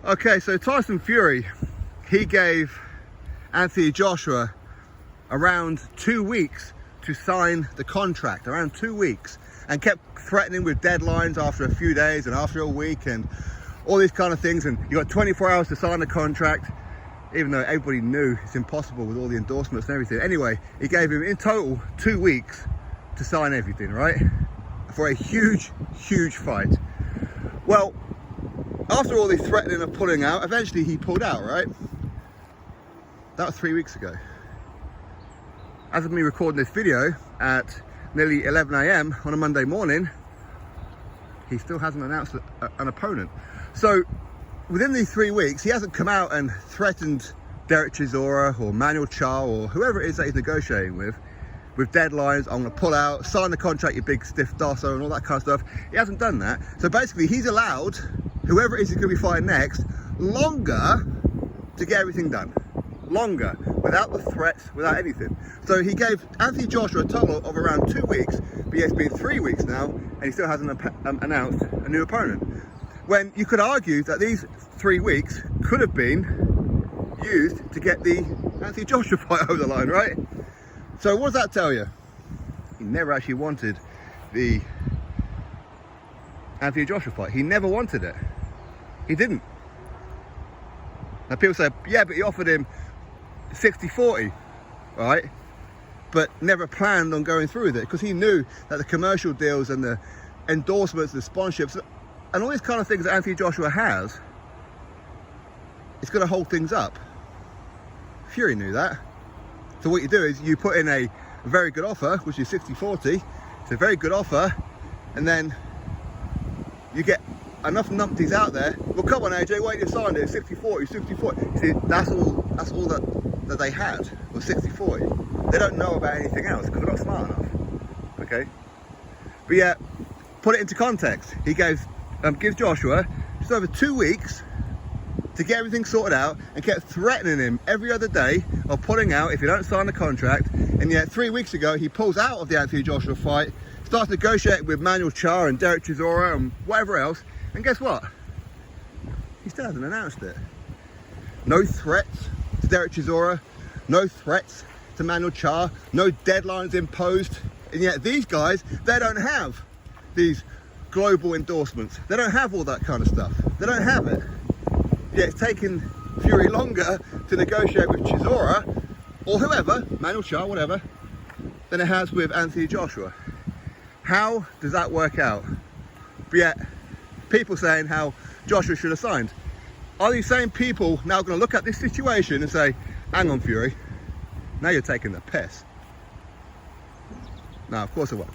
Okay, so Tyson Fury, he gave Anthony Joshua around 2 weeks to sign the contract, around 2 weeks, and kept threatening with deadlines after a few days and after a week and all these kind of things. And you got 24 hours to sign the contract, even though everybody knew it's impossible with all the endorsements and everything. Anyway, he gave him in total 2 weeks to sign everything, right? For a huge, huge fight. Well, after all this threatening of pulling out, eventually he pulled out, right? That was 3 weeks ago. As of me recording this video at nearly 11 AM on a Monday morning, he still hasn't announced an opponent. So within these 3 weeks, he hasn't come out and threatened Derek Chisora or Manuel Charr or whoever it is that he's negotiating with deadlines. I'm going to pull out, sign the contract, you big stiff dosser, and all that kind of stuff. He hasn't done that. So basically, he's allowed whoever it is he's going to be fighting next longer to get everything done. Longer, without the threats, without anything. So he gave Anthony Joshua a total of around 2 weeks, but it's been 3 weeks now, and he still hasn't announced a new opponent. When you could argue that these 3 weeks could have been used to get the Anthony Joshua fight over the line, right? So what does that tell you? He never actually wanted the Anthony Joshua fight. He never wanted it. He didn't. Now people say, yeah, but he offered him 60-40, right? But never planned on going through with it because he knew that the commercial deals and the endorsements, the sponsorships, and all these kind of things that Anthony Joshua has, it's going to hold things up. Fury knew that. So what you do is you put in a very good offer, which is 60-40. It's a very good offer, and then you get enough numpties out there. Well, come on, AJ, why didn't you sign it? 60-40, 60-40. You see, that's all that they had was 60-40. They don't know about anything else because they're not smart enough. Okay, but yeah, put it into context. He gives Joshua just over 2 weeks to get everything sorted out and kept threatening him every other day of pulling out if you don't sign the contract. And yet 3 weeks ago he pulls out of the Anthony Joshua fight, starts negotiating with Manuel Charr and Derek Chisora and whatever else, and guess what? He still hasn't announced it. No threats to Derek Chisora, no threats to Manuel Charr, no deadlines imposed, and yet these guys, they don't have these global endorsements. They don't have all that kind of stuff. They don't have it. Yeah, it's taken Fury longer to negotiate with Chisora or whoever, Manuel Charr, whatever, than it has with Anthony Joshua. How does that work out? But yet, people saying how Joshua should have signed. Are these same people now going to look at this situation and say, hang on, Fury, now you're taking the piss? No, of course they won't.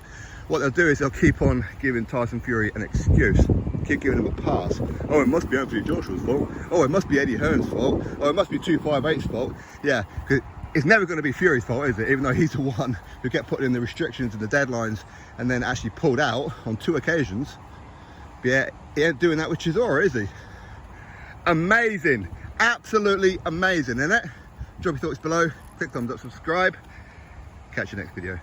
What they'll do is they'll keep on giving Tyson Fury an excuse. Keep giving him a pass. Oh, it must be Anthony Joshua's fault. Oh, it must be Eddie Hearn's fault. Oh, it must be 258's fault. Yeah, because it's never going to be Fury's fault, is it? Even though he's the one who kept putting in the restrictions and the deadlines and then actually pulled out on 2 occasions. But yeah, he ain't doing that with Chisora, is he? Amazing. Absolutely amazing, isn't it? Drop your thoughts below. Click thumbs up, subscribe. Catch you next video.